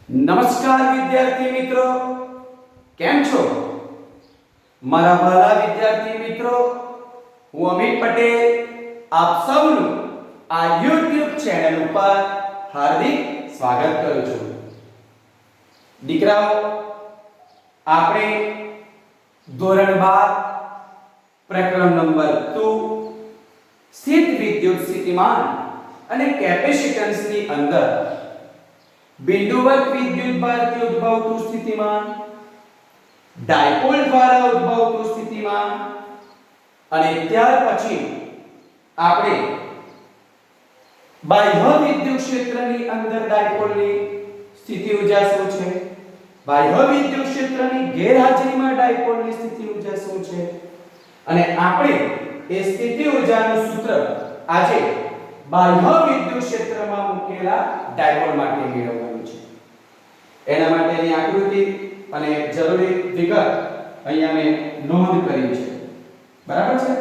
નમસ્કાર વિદ્યાર્થી મિત્રો, કેમ છો? મારા વાલા વિદ્યાર્થી મિત્રો, હું અમિત પટેલ આપ સૌનું આ YouTube ચેનલ ઉપર હાર્દિક સ્વાગત કરું છું. દીકરાઓ, આપણે ધોરણ 12 પ્રકરણ નંબર 2 સ્થિત વિદ્યુત સ્થિતિમાન અને કેપેસિટન્સની અંદર બિંદુવત વિદ્યુત ભારથી ઉદ્ભવતું સ્થિતિમાન, ડાયપોલ દ્વારા ઉદ્ભવતું સ્થિતિમાન અને ત્યાર પછી આપણે બાહ્ય વિદ્યુત ક્ષેત્રની અંદર ડાયપોલની સ્થિતિ ઊર્જા શું છે, બાહ્ય વિદ્યુત ક્ષેત્રની ગેરહાજરીમાં ડાયપોલની સ્થિતિ ઊર્જા શું છે અને આપણે એ સ્થિતિ ઊર્જાનું સૂત્ર આજે બાહ્ય વિદ્યુત ક્ષેત્રમાં મૂકેલા ડાયપોલ માટે મેળવવાનું છે. એના માટેની આકૃતિ અને જરૂરી વિગત અહીંયા મેં નોંધ કરી છે. બરાબર છે?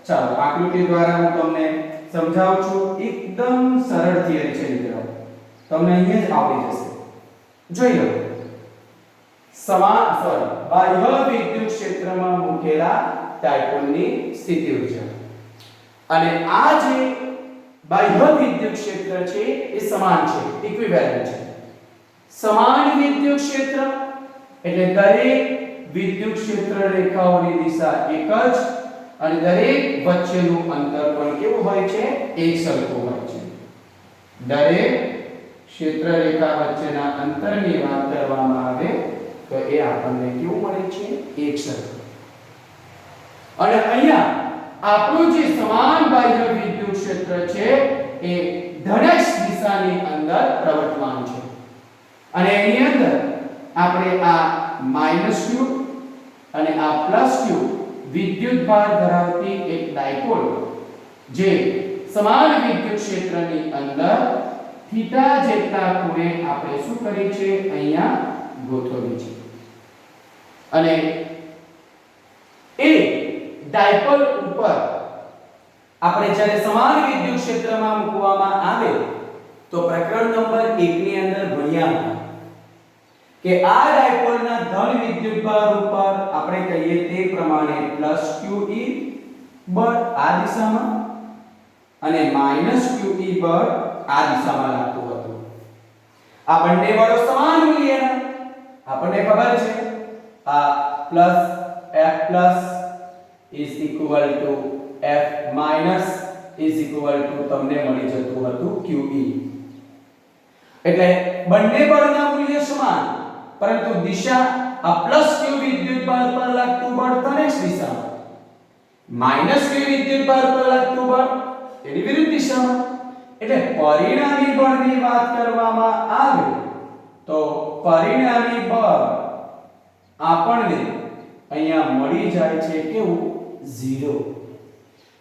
ચાલો આકૃતિ દ્વારા હું તમને સમજાવું છું. એકદમ સરળ થિયરી છે મિત્રો, તમને અહીંયા જ આવડી જશે. જોઈ લો. બાહ્ય વિદ્યુત ક્ષેત્રમાં મૂકેલા ડાયપોલની સ્થિતિ ઊર્જા અને આ જે બાહ્ય વિદ્યુત ક્ષેત્ર છે એ સમાન છે, ઇક્વિવેલન્ટ છે. સમાન વિદ્યુત ક્ષેત્ર એટલે દરેક વિદ્યુત ક્ષેત્ર રેખાઓની દિશા એક જ અને દરેક વચ્ચેનું અંતર પણ કેવું હોય છે? એક સરખું હોય છે. દરેક ક્ષેત્ર રેખા વચ્ચેના અંતરની વાત કરવામાં આવે તો એ આપણને કેવું મળે છે? એક સરખું. અને અહીંયા આપણું જે સમાન બાહ્ય વિદ્યુત ક્ષેત્ર છે એ ધનાક્ષ દિશાની અંદર પ્રવર્તમાન છે અને એની અંદર આપણે આ -q અને આ +q વિદ્યુત ભાર ધરાવતી એક ડાયપોલ જે સમાન વિદ્યુત ક્ષેત્રની અંદર થીટા જેટલા ખૂણે આપણે શું કરી છે? અહીંયા ગોઠવી છે. અને એ ડાયપોલ ઉપર આપણે જ્યારે સમાન વિદ્યુત ક્ષેત્રમાં મૂકવામાં આવે તો પ્રકરણ નંબર 1 ની અંદર ભણ્યા કે આ ડાયપોલના ધન વિદ્યુત ભાર ઉપર આપણે કહીએ તે પ્રમાણે +qe બળ આ દિશામાં અને -qe બળ આ દિશામાં લાગતું હતું. આ બંને બળો સમાન મૂલ્યના. આપણને ખબર છે આ F+ is equal to F minus is equal to તમને મળી જતું હતું QE. એટલે બંને બળના મૂલ્ય સમાન, પરંતુ દિશા આ +q વિદ્યુત ભાર પર લાગતું બળ ધનાક્ષ દિશામાં, -q વિદ્યુત ભાર પર લાગતું બળ એની વિરુદ્ધ દિશામાં. એટલે પરિણામી બળની વાત કરવામાં આવે તો પરિણામી બળ આપણને અહીંયા મળી જાય છે કેવું? 0.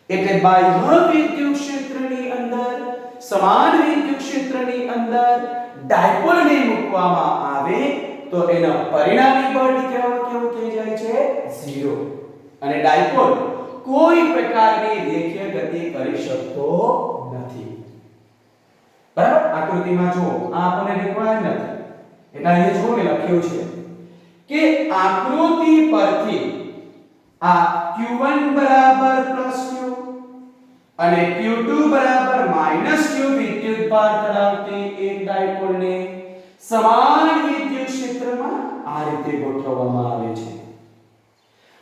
એટલે બાહ્ય વિદ્યુત ક્ષેત્રની અંદર, સમાન વિદ્યુત ક્ષેત્રની અંદર ડાયપોલને મૂકવામાં આવે તો એના પરિણામી બળ કેવું થઈ જાય છે? 0. અને ડાયપોલ કોઈ પ્રકારની રેખીય ગતિ કરી શકતો નથી. બરાબર? આકૃતિમાં જુઓ, આ આપણને રિક્વાયર નથી એટલે અહીંયા જુઓ મેં લખ્યું છે કે આકૃતિ પરથી આ q1 બરાબર +q અને q2 બરાબર -q વિદ્યુત ભાર ધરાવતી એક ડાયપોલને સમાન વિદ્યુત ક્ષેત્રમાં આ રીતે ગોઠવવામાં આવે છે.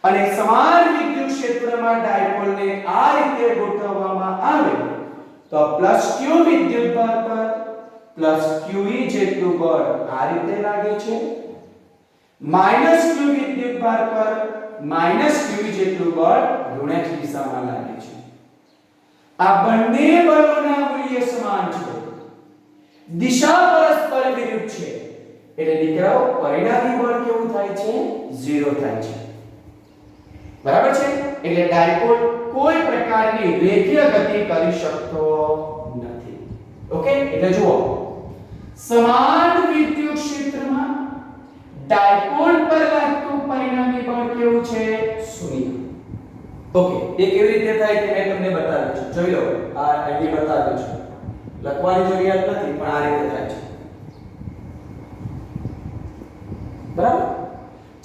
અને સમાન વિદ્યુત ક્ષેત્રમાં ડાયપોલને આ રીતે ગોઠવવામાં આવે તો +q વિદ્યુત ભાર પર +qe જેટલું બળ આ રીતે લાગે છે, -q વિદ્યુત ભાર પર -q જેટલું બળ ઋણાક્ષ દિશામાં લાગે છે. આ બંને બળોના મૂલ્ય સમાન છે, દિશા પરસ્પર વિરુદ્ધ છે. એટલે દીકરાઓ પરિણામી બળ કેવું થાય છે? 0 થાય છે. બરાબર છે? એટલે ડાયપોલ કોઈ પ્રકારની રેખીય ગતિ કરી શકતો નથી. ઓકે? એટલે જુઓ, સમાન વિદ્યુત ક્ષેત્રમાં ડાયપોલ પર લાગતું પરિણામી બળ કેવું છે? 0. ઓકે, એ કેવી રીતે થાય તે મેં તમને બતાવ્યું છે. જોઈ લો, આ અહીં બતાવ્યું છે. લખવાની જરૂરિયાત નથી, પણ આ રીતે થાય છે. બરાબર?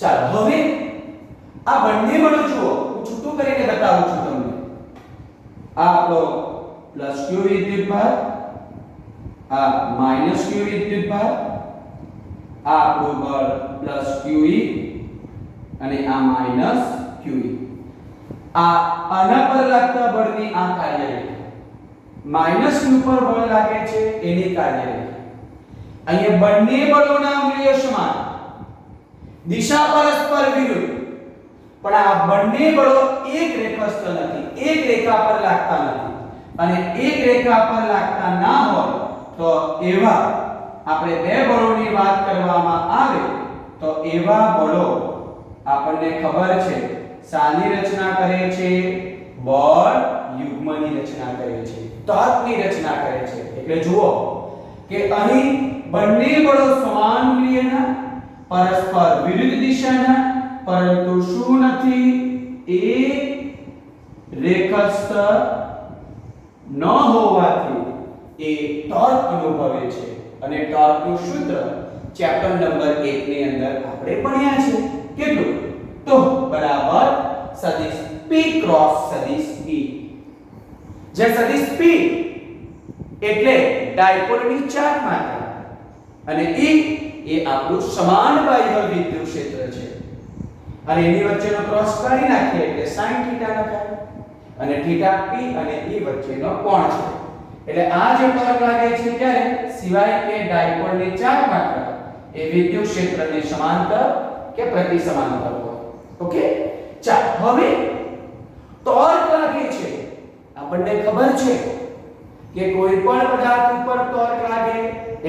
ચાલો હવે આ બંને બળો જુઓ, હું છૂટું કરીને બતાવું છું તમને. આ આપણો પ્લસ q વિદ્યુતભાર, આ માઈનસ q વિદ્યુતભાર, આ આપણું બળ પ્લસ qe અને આ માઈનસ qe. આના પર લાગતા બળની આ કાર્યરેખા, માઈનસ q પર બળ લાગે છે એની કાર્યરેખા. અહીંયા બંને બળોના મૂલ્ય સમાન, દિશા પરસ્પર વિરુદ્ધ, પણ આ બંને બળો એક રેખાસ્થ નથી, એક રેખા પર લાગતા નથી. અને એક રેખા પર લાગતા ના હોય તો એવા આપણે બે બળોની વાત કરવામાં આવે તો એવા બળો આપણને ખબર છે શાની રચના કરે છે? બળ યુગ્મની રચના કરે છે, ટોર્કની રચના કરે છે. એટલે જુઓ કે અહીં બંને બળો સમાન મૂલ્યના, પરસ્પર વિરુદ્ધ દિશાના, પરંતુ શું નથી? એક રેખાસ્થ ન હોવાથી એ ટોર્ક અનુભવે છે. અને ટોર્કનું સૂત્ર ચેપ્ટર નંબર 1 ની અંદર આપણે ભણ્યા છે. કેટલું? તો બરાબર સદિશ P ક્રોસ સદિશ E. જે સદિશ P એટલે ડાયપોલની ચાર માત્રા અને E એ આપણું સમાન બાહ્ય વિદ્યુત ક્ષેત્ર છે. અને એની વચ્ચેનો ક્રોસ કાઢી નાખીએ એટલે sin થીટા લખાય. અને થીટા P અને E વચ્ચેનો કોણ છે. એટલે આ જે ટોર્ક લાગે છે ત્યારે સિવાય કે ડાયપોલની ચાર માત્રા એ વિદ્યુત ક્ષેત્રની સમાંતર કે પ્રતિ સમાંતર હોય. ઓકે, ચાલો હવે ટોર્ક લાગે છે, આપણને ખબર છે કે કોઈ પણ પદાર્થ ઉપર ટોર્ક લાગે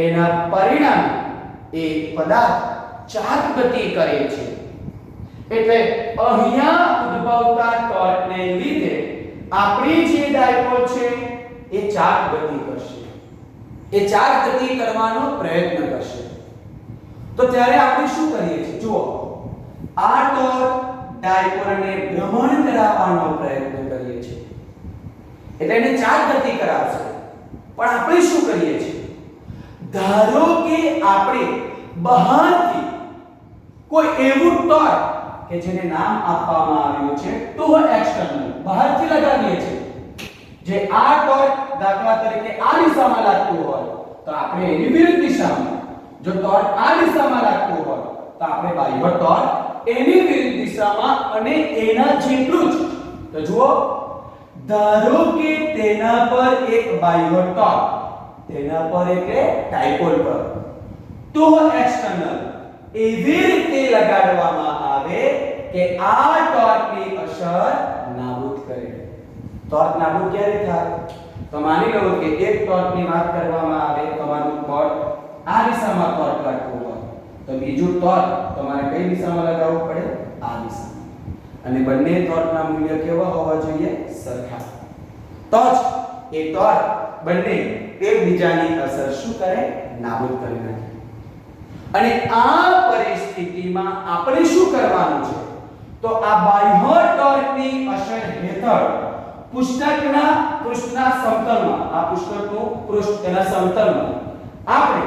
એના પરિણામે એ પદાર્થ ચાર્જ ગતિ કરે છે. એટલે અહીંયા ઉદ્ભવતા ટોર્કને લીધે આપણી જે ડાયપોલ છે એ ચાર્જ ગતિ કરશે, એ ચાર્જ ગતિ કરવાનો પ્રયત્ન કરશે. તો ત્યારે આપણે શું કરીએ છીએ? જુઓ, આ ટોર્ક ડાયપોલને ભ્રમણ કરાવવાનો પ્રયત્ન કરીએ છીએ, એટલે એને ચાર્જ ગતિ કરાવશે. પણ આપણે શું કરીએ છીએ? ધારો કે આપણે બહારથી કોઈ એવું ટોર્ક કે જેને નામ આપવામાં આવ્યું છે ટુ એક્સટર્નલ, બહારથી લગાવીએ છીએ. જે આ ટોર્ક દાખલા તરીકે આ દિશામાં લાગતું હોય તો આપણે એની વિરુદ્ધ દિશામાં, જો ટોર્ક આ દિશામાં લાગતું હોય તો આપણે બાહ્ય ટોર્ક એની વિરુદ્ધ દિશામાં અને એના જેટલું જ. તો જુઓ, ધારો કે તેના પર એક બાહ્ય ટોર્ક, તેના પર એટલે ડાયપોલ પર ટુ એક્સટર્નલ એવી રીતે લગાડવામાં આવે કે આ ટોર્કની અસર નાબૂદ કરે. ટોર્ક નાબૂદ ક્યારે થાય? તો માની લો કે એક ટોર્કની વાત કરવામાં આવે, તમારું બળ આ દિશામાં ટોર્ક લાગતું હોય તો બીજું ટોર્ક તમારે કઈ દિશામાં લગાવવું પડે? આ દિશામાં. અને બંને ટોર્કના મૂલ્ય કેવા હોવા જોઈએ? સરખા. તો જ એ ટોર્ક બંને એકબીજાની અસર શું કરે? નાબૂદ કરી નાખે. અને આ પરિસ્થિતિમાં આપણે શું કરવાનું છે? તો આ બાહ્ય ટોર્કની અસર હેઠળ પૃષ્ઠના સમતલમાં, આ પુસ્તકનું પૃષ્ઠ એના સમતલમાં આપણે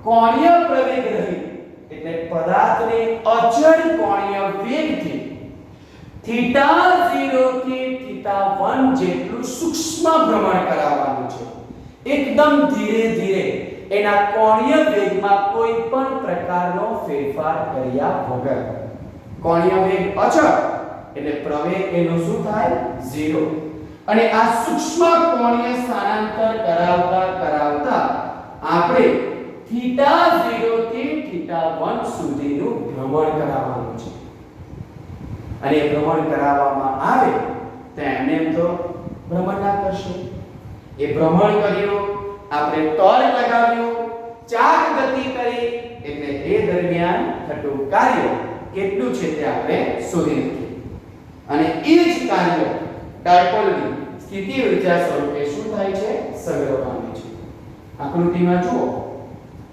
કોણીય પ્રવેગ રહિત એટલે પદાર્થને અચળ કોણીય વેગથી થીટા 0 થી થીટા 1 જેટલું સૂક્ષ્મ ભ્રમણ કરાવવાનું છે. એકદમ ધીરે ધીરે એના કોણીય વેગમાં કોઈ પણ પ્રકારનો ફેરફાર કર્યા વગર. કોણીય વેગ અચળ એટલે પ્રવેગ એનો શું થાય? 0. અને આ સૂક્ષ્મ કોણીય સ્થાનાંતર કરાવતા કરાવતા આપણે થીટા 0 થી થીટા 1 સુધીનું ભ્રમણ કરાવવાનું છે. અને ભ્રમણ કરાવવામાં આવે તો એમને એમ તો ભ્રમણ ના કરશે. એ ભ્રમણ કર્યું, આપણે ટોર્ક લગાવ્યું, ચાર્જ ગતિ કરી, એટલે એ દરમિયાન થતું કાર્ય કેટલું છે તે આપણે શોધી નાખીએ. અને એ જ કાર્ય ડાયપોલની સ્થિતિ ઊર્જા સ્વરૂપે શું થાય છે? સંગ્રહ પામે છે. આકૃતિમાં જુઓ,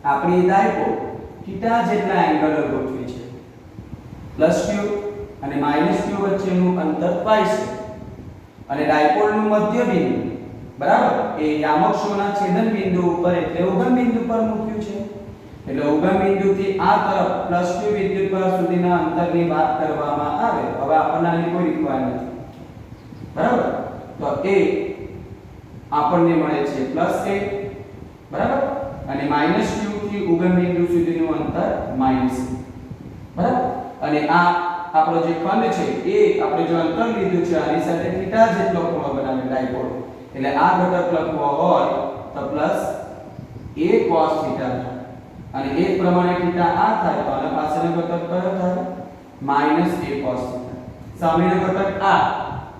આપણી ડાયપોલ થીટા જેટલા એંગલ ગોઠવી છે. +q અને -q વચ્ચેનું અંતર π છે. અને ડાયપોલ નું મધ્ય બિંદુ બરાબર એ યામક્ષોના છેદન બિંદુ ઉપર એટલે ઉગમ બિંદુ પર મૂક્યું છે એટલે ઉગમ બિંદુથી આ તરફ પ્લસ q વિદ્યુતભાર સુધીના અંતરની વાત કરવામાં આવે હવે આપણને આની કોઈ રિક્વાયરમેન્ટ નથી બરાબર તો એ આપણને મળે છે +1 બરાબર અને -q થી ઉગમ બિંદુ સુધીનું અંતર -1 બરાબર અને આ આપણો જે ખંડ છે એ આપણે જો અંતર લીધું છે આની સાથે થીટા જેટલો ખૂણો બનાવે ડાયપોલ એટલે આ ઘટક લખવો હોય તો +a cos થીટા અને એ પ્રમાણે થીટા આ થાય તો આના પાછળનો ઘટક કયો થાય -a cos થીટા સામેનો ઘટક આ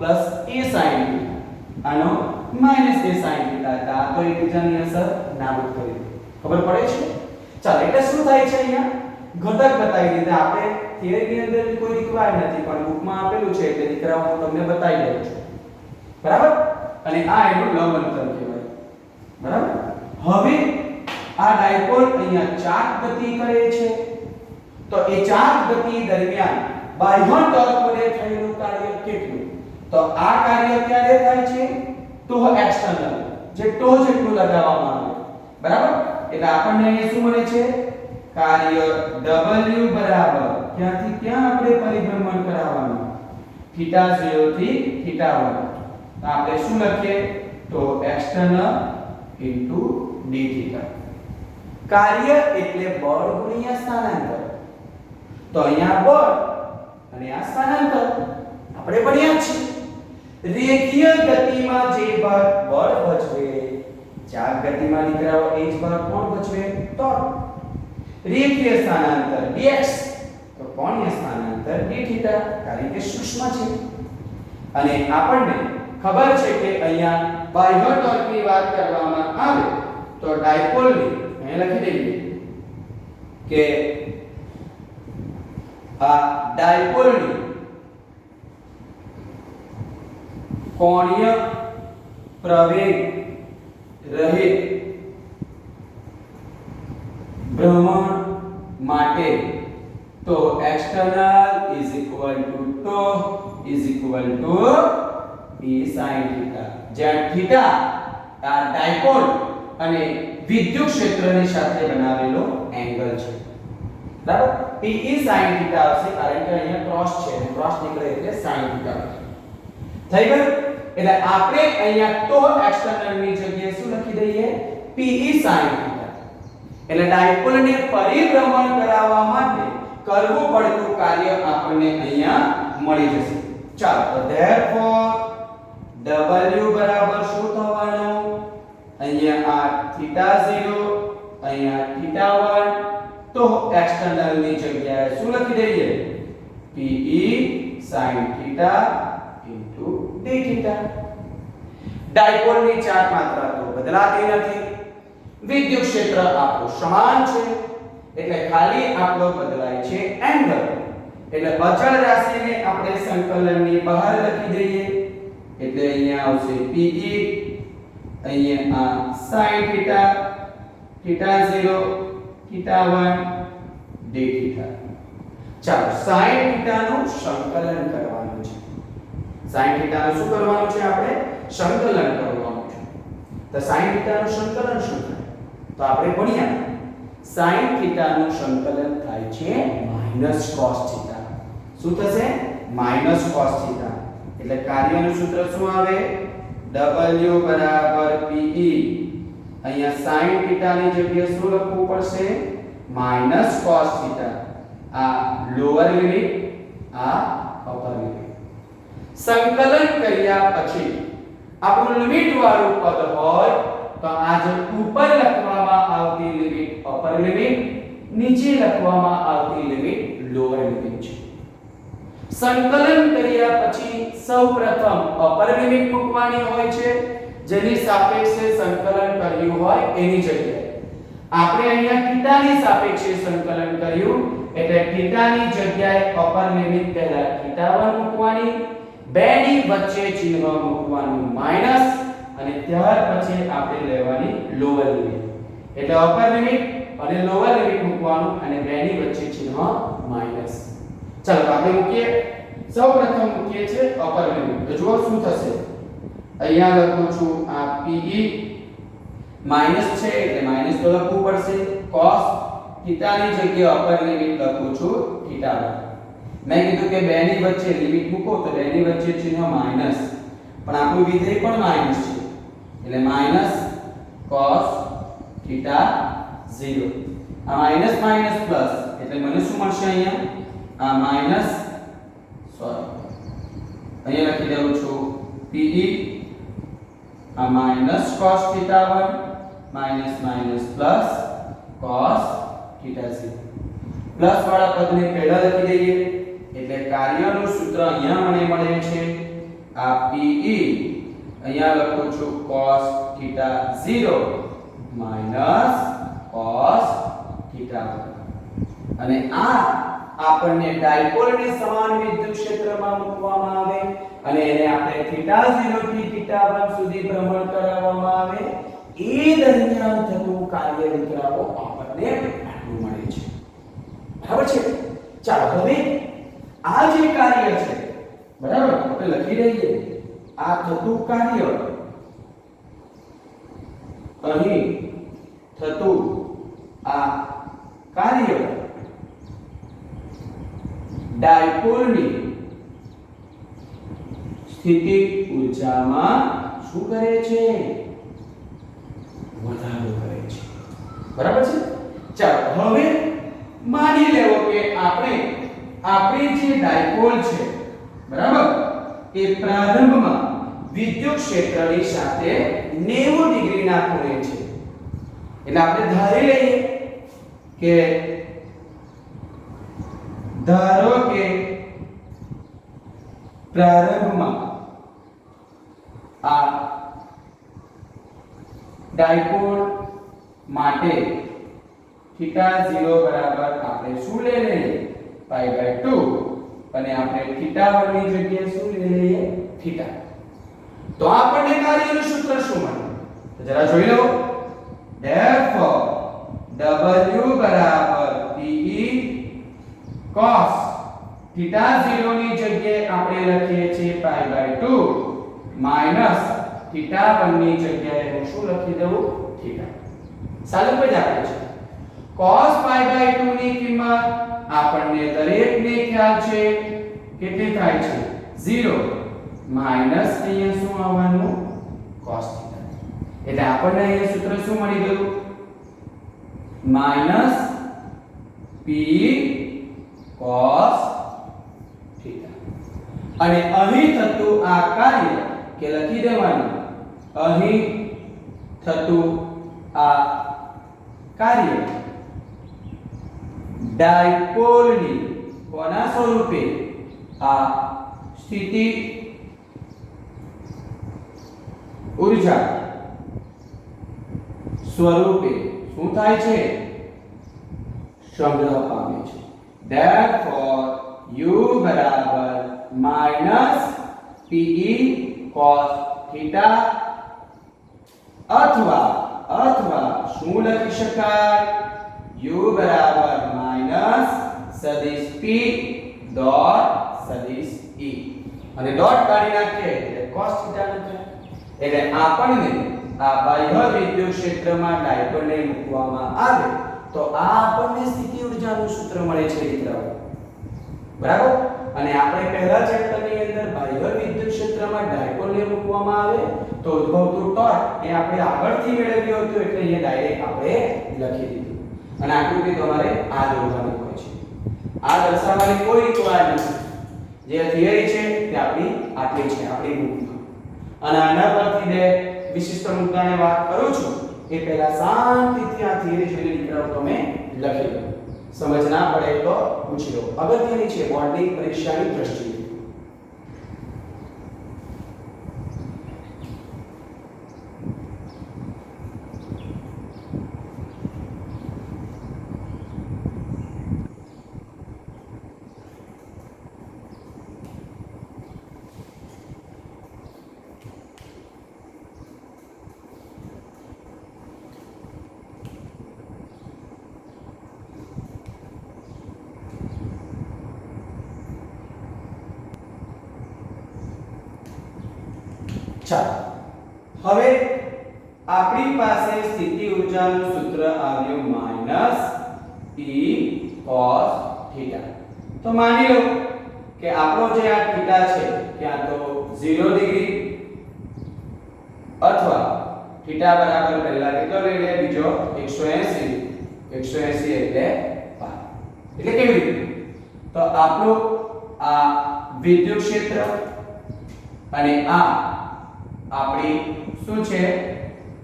+a sin થીટા આનો -a sin થીટા આ તો એકબીજાની અસર નાબૂદ કરી દે ખબર પડે છે ચાલો એટલે શું થાય છે અહીંયા ઘટક બતાવી દીધા આપણે થિયરીની અંદર કોઈ રિક્વાયર નથી પણ બુકમાં આપેલું છે એટલે દીકરાઓ હું તમને બતાવી દઉં છું બરાબર અને આ એનું લંબ અંતર કહેવાય બરાબર હવે આ ડાયપોલ અહીંયા ચાર્જ ગતિ કરે છે તો એ ચાર્જ ગતિ દરમિયાન બાહ્ય ટોર્ક વડે થયેલું કાર્ય કેટલું તો આ કાર્ય ક્યારે થાય છે તો એક્સટર્નલ જે ટો જેટલું લગાવવામાં આવે બરાબર એટલે આપણને અહીંયા શું મળે છે કાર્ય W બરાબર ક્યાંથી ક્યાં આપણે પરિભ્રમણ કરાવવાનું θ0 થી θ1 તો આપણે શું લખીએ તો એક્સટર્નલ * dθ કાર્ય એટલે બળ ગુણ્યા સ્થાનાંતર તો અહીંયા બળ અને આ સ્થાનાંતર આપણે ભણ્યા છે રેખીય ગતિમાં જે ભાગ બળ ભજવે ચાર્જ ગતિમાં દીકરાઓ એ જ ભાગ કોણ ભજવે ટોર્ક રેખીય સ્થાનાંતર dx તો કોણીય સ્થાનાંતર dθ કારણ કે સૂક્ષ્મ છે અને આપણને ખબર છે કે અહીંયા બાહ્ય ટોર્કની વાત કરવામાં આવે તો ડાયપોલની અહીં લખી દઈએ કે આ ડાયપોલની કોણીય પ્રવેગ રહિત ભ્રમણ માટે તો external is equal to τ is equal to p sin θ જ્યાં θ આ ડાયપોલ અને વિદ્યુત ક્ષેત્રની સાથે બનાવેલો એંગલ છે બરાબર p sin θ આવશે કારણ કે અહીંયા ક્રોસ છે અને ક્રોસ નીકળે એટલે sin θ થઈ ગયું એટલે આપણે અહીંયા તો એક્સટર્નલ ની જગ્યાએ શું લખી દઈએ p sin θ એટલે ડાયપોલને પરિભ્રમણ કરાવવા માટે કરવું પડતું કાર્ય આપણને અહીંયા મળી જશે ચાલો તો therefore w બરાબર શું થવાનું અહીંયા આ θ0 અહીંયા θ1 તો એક્સટર્નલ ની જગ્યાએ શું લખી દઈએ p sin θ dθ ડાયપોલની ચાર માત્રા તો બદલાતી નથી વિદ્યુત ક્ષેત્ર આપણું સમાન છે એટલે ખાલી આપણો બદલાય છે એંગલ એટલે અચળ રાશિને આપણે સંકલનની બહાર લખી દઈએ એટલે અહીંયા આવશે pe અહીંયા આ sin θ θ0 θ1 dθ ચાલો sin θ નું સંકલન કરવાનું છે sin θ નું શું કરવાનું છે આપણે સંકલન કરવાનું છે તો sin θ નું સંકલન શું થાય તો આપણે ભણ્યા sin θ નું સંકલન થાય છે -cos θ શું થશે -cos θ એટલે કાર્યનું સૂત્ર શું આવે w બરાબર pe અહીંયા sin θ ની જગ્યાએ શું લખવું પડશે -cos θ આ લોઅર લિમિટ આ અપર લિમિટ સંકલન કર્યા પછી આપણું લિમિટ વાળું પદ હોય તો આ જે ઉપર લખવામાં આવતી લિમિટ અપર લિમિટ નીચે લખવામાં આવતી લિમિટ લોઅર લિમિટ છે સંકલન કર્યા પછી સૌપ્રથમ અપર લિમિટ મૂકવાની હોય છે જેની સાપેક્ષે સંકલન કર્યું હોય એની જગ્યાએ આપણે અહીંયા θની સાપેક્ષે સંકલન કર્યું એટલે θની જગ્યાએ અપર લિમિટ પહેલા θ1 મૂકવાની બેની વચ્ચે ચિહ્ન મૂકવાનું માઈનસ અને ત્યાર પછી આપણે લેવાની લોઅર લિમિટ એટલે અપર લિમિટ અને લોઅર લિમિટ મૂકવાનું અને બેની વચ્ચે ચિહ્ન માઈનસ ચાલો આપણે મૂકીએ સૌપ્રથમ મૂકીએ છે અપર લિમિટ તો જુઓ શું થશે અહીંયા લખું છું આ PE માઈનસ છે એટલે માઈનસ તો લખવું પડશે cos થીટા ની જગ્યાએ અપર લિમિટ લખું છું થીટા 1 મેં કીધું કે બે ની વચ્ચે લિમિટ મૂકો તો બે ની વચ્ચે ચિહ્ન માઈનસ પણ આપણું વિધેય પણ માઈનસ છે એટલે માઈનસ cos થીટા 0 આ માઈનસ માઈનસ પ્લસ એટલે મને શું મળશે અહીંયા આ માઈનસ અહીંયા લખી દઉં છું PE આ minus cos theta 1 minus minus plus cos theta 0 plus વાળા પદને પહેલા લખી દઈએ એટલે કાર્યનું સૂત્ર અહીંયા મને મળે છે આ PE અહીંયા લખું છું cos theta 0 minus cos theta 1 અને આ આપણને ડાયપોલની સમાન વિદ્યુત ક્ષેત્રમાં મૂકવામાં આવે અને એને આપણે થીટા 0 થી થીટા 1 સુધી ભ્રમણ કરાવવામાં આવે એ દરમિયાન થતું કાર્ય વિતરાવો આપણને આટલું મળે છે બરાબર છે ચાલો હવે આ જે કાર્ય છે બરાબર આપણે લખી દઈએ આ થતું કાર્ય અહીં થતું આ કાર્ય ડાયપોલની સ્થિતિક ઊર્જામાં શું કરે છે વધારો કરે છે બરાબર છે ચાલો હવે માની લેવો કે આપણી જે ડાયપોલ છે બરાબર એ પ્રારંભમાં વિદ્યુત ક્ષેત્રની સાથે 90 ડિગ્રીના ખૂણે છે એટલે આપણે ધારી લઈએ કે ધારો કે પ્રારંભમાં આ ડાયપોલ માટે થીટા 0 બરાબર આપણે શું લઈ લઈએ π/2 અને આપણે થીટા 1 ની જગ્યાએ શું લઈ લઈએ થીટા તો આપણને કાર્યનું સૂત્ર શું મળે તો જરા જોઈ લો therefore W બરાબર PE cos થીટા 0 ની જગ્યાએ આપણે લખીએ છીએ π/2 માઈનસ થીટા 1 ની જગ્યાએ હું શું લખી દઉં થીટા સાલું જ આપે છે cos π/2 ની કિંમત આપણને દરેકને ખ્યાલ છે કેટલી થાય છે 0 માઈનસ અહીંયા શું આવવાનું cos થીટા એટલે આપણને અહીંયા સૂત્ર શું મળી ગયું માઈનસ P cos થીટા અને અહીં થતું આ કાર્ય કે લખી દેવાનું અહીં થતું આ કાર્ય ડાયપોલની કોના સ્વરૂપે આ સ્થિતિ ઊર્જા સ્વરૂપે શું થાય છે સંગ્રહ પામે છે therefore u બરાબર માઈનસ pe cos થીટા અથવા શું લખી શકાય u બરાબર માઈનસ સદિશ p ડોટ સદિશ e અને ડોટ કાઢી નાખીએ એટલે cos થીટા નથી એટલે આપણને આ બાહ્ય વિદ્યુત ક્ષેત્રમાં ડાયપોલને મૂકવામાં આવે તો આ આપણને સ્થિતિ ઊર્જાનું સૂત્ર મળે છે મિત્રો બરાબર અને આપણે પહેલા ચેપ્ટરની અંદર બાહ્ય વિદ્યુત ક્ષેત્રમાં ડાયપોલને મૂકવામાં આવે તો ઉદ્ભવતું ટોર્ક એ આપણે આગળથી મેળવ્યું હતું એટલે અહીંયા ડાયરેક્ટ આપણે લખી દીધું અને આકૃતિ તમારે આ દોરવાની હોય છે આ દર્શાવવાની કોઈ રીત વાર નથી જે થિયરી છે તે આપણી આટલી છે આપણી બુકમાં અને આના પરથી બે વિશિષ્ટ મુદ્દાને વાત કરું છું એ પહેલા શાંતિથી આ થિયરી જોઈને દીકરાઓ તમે લખી લો સમજ ના પડે તો પૂછી લો અગત્યની છે બોર્ડની પરીક્ષાની દ્રષ્ટિએ ચાલો હવે આપણી પાસે સ્થિતિ ઊર્જાનું સૂત્ર આવ્યું માઈનસ E cos θ. તો માની લો કે આપણો જે આ થીટા છે ક્યાં તો 0 ડિગ્રી અથવા થીટા બરાબર પહેલા કેટલો લઈ લે બીજો 180 એટલે પાઈ. એટલે કેવી રીતે? તો આપણું આ વિદ્યુત ક્ષેત્ર અને આ આપણી શું છે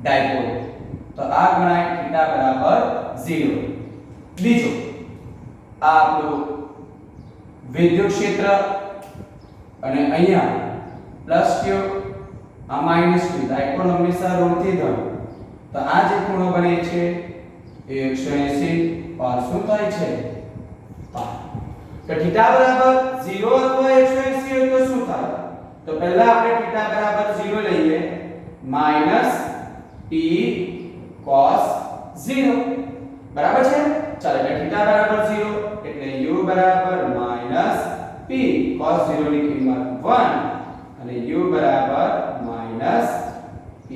ડાયપોલ. તો આ ગણાય થીટા બરાબર 0. બીજું આ આપણું વિદ્યુત ક્ષેત્ર અને અહીંયા પ્લસ q આ માઈનસ q. ડાયપોલ હંમેશા ઋણથી ધન. તો આ જે ખૂણો બને છે એ 180 પર શું થાય છે પાઈ. તો થીટા બરાબર 0 અથવા 180 હોય તો શું થાય? તો પહેલા આપણે થીટા બરાબર 0 લઈએ માઈનસ t cos 0 બરાબર છે. ચાલો એટલે થીટા બરાબર 0 એટલે u બરાબર માઈનસ p cos 0 ની કિંમત 1 અને u બરાબર માઈનસ p.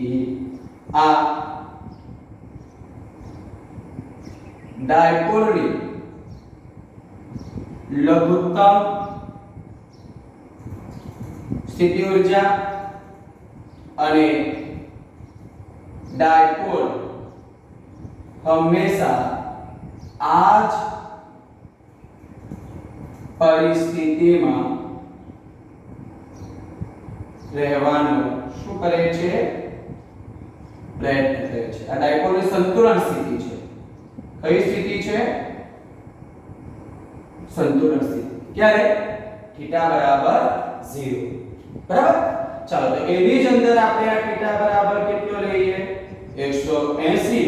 આ ડાયપોલની લઘુત્તમ સ્થિતિ ઊર્જા અને ડાયપોલ હંમેશા આ જ પરિસ્થિતિમાં રહેવાનો શું કરે છે પ્રયત્ન કરે છે. આ ડાયપોલની સંતુલન સ્થિતિ છે. કઈ સ્થિતિ છે? સંતુલન સ્થિતિ. ક્યારે? થીટા બરાબર 0. બરાબર. ચાલો તો એની જ અંદર આપણે આ થીટા બરાબર કેટલો લઈએ 180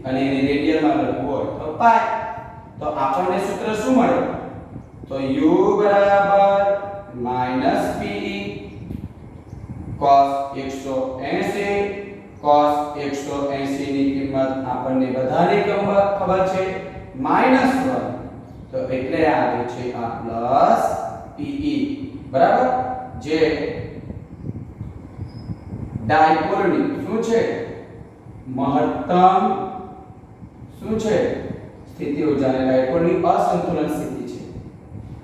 અને એને રેડિયનમાં લખવું હોય તો પાઈ. તો આપણને સૂત્ર શું મળે? તો u બરાબર માઈનસ pe cos 180 cos 180 ની કિંમત આપણને બધાને ખબર છે -1. તો એટલે આવે છે આ પ્લસ pe. બરાબર. જે ડાયપોલની શું છે મહત્તમ શું છે સ્થિતિ ઊર્જા અને ડાયપોલની અસંતુલન સ્થિતિ છે.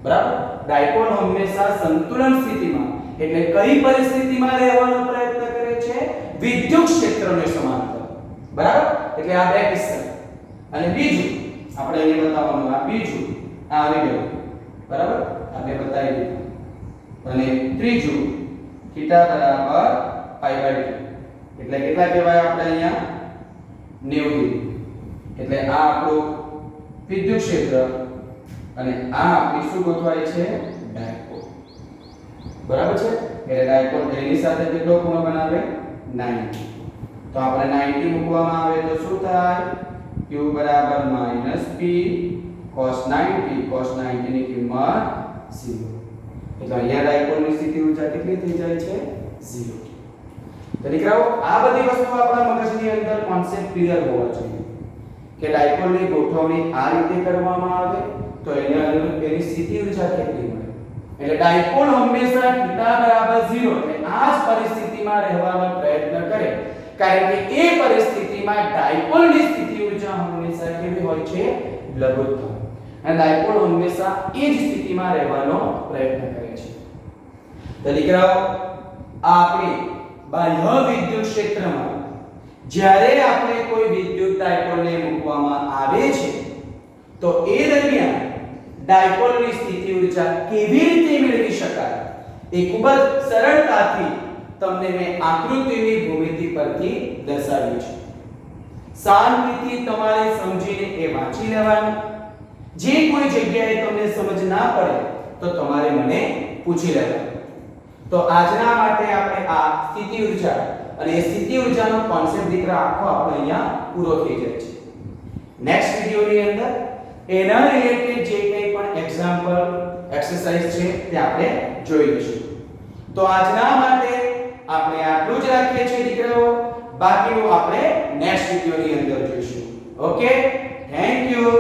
બરાબર. ડાયપોલ હંમેશા સંતુલન સ્થિતિમાં એટલે કઈ પરિસ્થિતિમાં રહેવાનો પ્રયત્ન કરે છે? વિદ્યુત ક્ષેત્રને સમાંતર. બરાબર. એટલે આ બે કિસ્સા. અને બીજું આપણે અહીં બતાવવાનું આ બીજું આ આવી ગયું. બરાબર. આપણે બતાવી દીધું. અને ત્રીજું થીટા બરાબર π/2 એટલે કેટલા કહેવાય આપણે અહીંયા 90 ડિગ્રી. એટલે આ આપણું વિદ્યુત ક્ષેત્ર અને આ આપણી શું ગોઠવાય છે ડાયપોલ. બરાબર છે. એટલે ડાયપોલ એની સાથે કેટલો ખૂણો બનાવે 90. તો આપણે 90 મૂકવામાં આવે તો શું થાય? q બરાબર -p cos 90 ની કિંમત 0. એટલે અહીંયા ડાયપોલની સ્થિતિ ઊર્જા કેટલી થઈ જાય છે 0. તો દીકરાઓ આ બધી વસ્તુ આપણા મગજની અંદર કોન્સેપ્ટ ક્લિયર હોવા જોઈએ કે ડાયપોલની ગોઠવણી આ રીતે કરવામાં આવે તો એની અનુરૂપ એની સ્થિતિ ઊર્જા કેટલી મળે. એટલે ડાયપોલ હંમેશા થીટા બરાબર 0 એટલે આ જ પરિસ્થિતિમાં રહેવાનો પ્રયત્ન કરે કારણ કે એ પરિસ્થિતિમાં ડાયપોલની સ્થિતિ ઊર્જા હંમેશા કેવી હોય છે લઘુત્તમ. અને ડાયપોલ હંમેશા એ જ સ્થિતિમાં રહેવાનો પ્રયત્ન કરે છે. તો દીકરાઓ આપણી બાહ્ય વિદ્યુત ક્ષેત્રમાં જ્યારે આપણે કોઈ વિદ્યુત ડાયપોલને મૂકવામાં આવે છે તો એ દરમિયાન ડાયપોલની સ્થિતિ ઊર્જા કેવી રીતે મેળવી શકાય એ ખૂબ જ સરળતાથી તમને મેં આકૃતિની ભૂમિતિ પરથી દર્શાવ્યું છે. શાંતિથી તમારે સમજીને એ વાંચી લેવાનું. જે કોઈ જગ્યાએ તમને સમજ ના પડે તો તમારે મને પૂછી લેવાનું. તો આજના માટે આપણે આ સ્થિતિ ઊર્જા અને એ સ્થિતિ ઊર્જાનો કોન્સેપ્ટ દીકરા આખો આપણો અહીંયા પૂરો થઈ જાય છે. નેક્સ્ટ વિડિયોની અંદર એના રિલેટેડ જે કંઈ પણ એક્ઝામ્પલ એક્સરસાઇઝ છે તે આપણે જોઈ લઈશું. તો આજના માટે આપણે આટલું જ રાખીએ છીએ દીકરાઓ. બાકીનું આપણે નેક્સ્ટ વિડિયોની અંદર જોઈશું. Okay, thank you.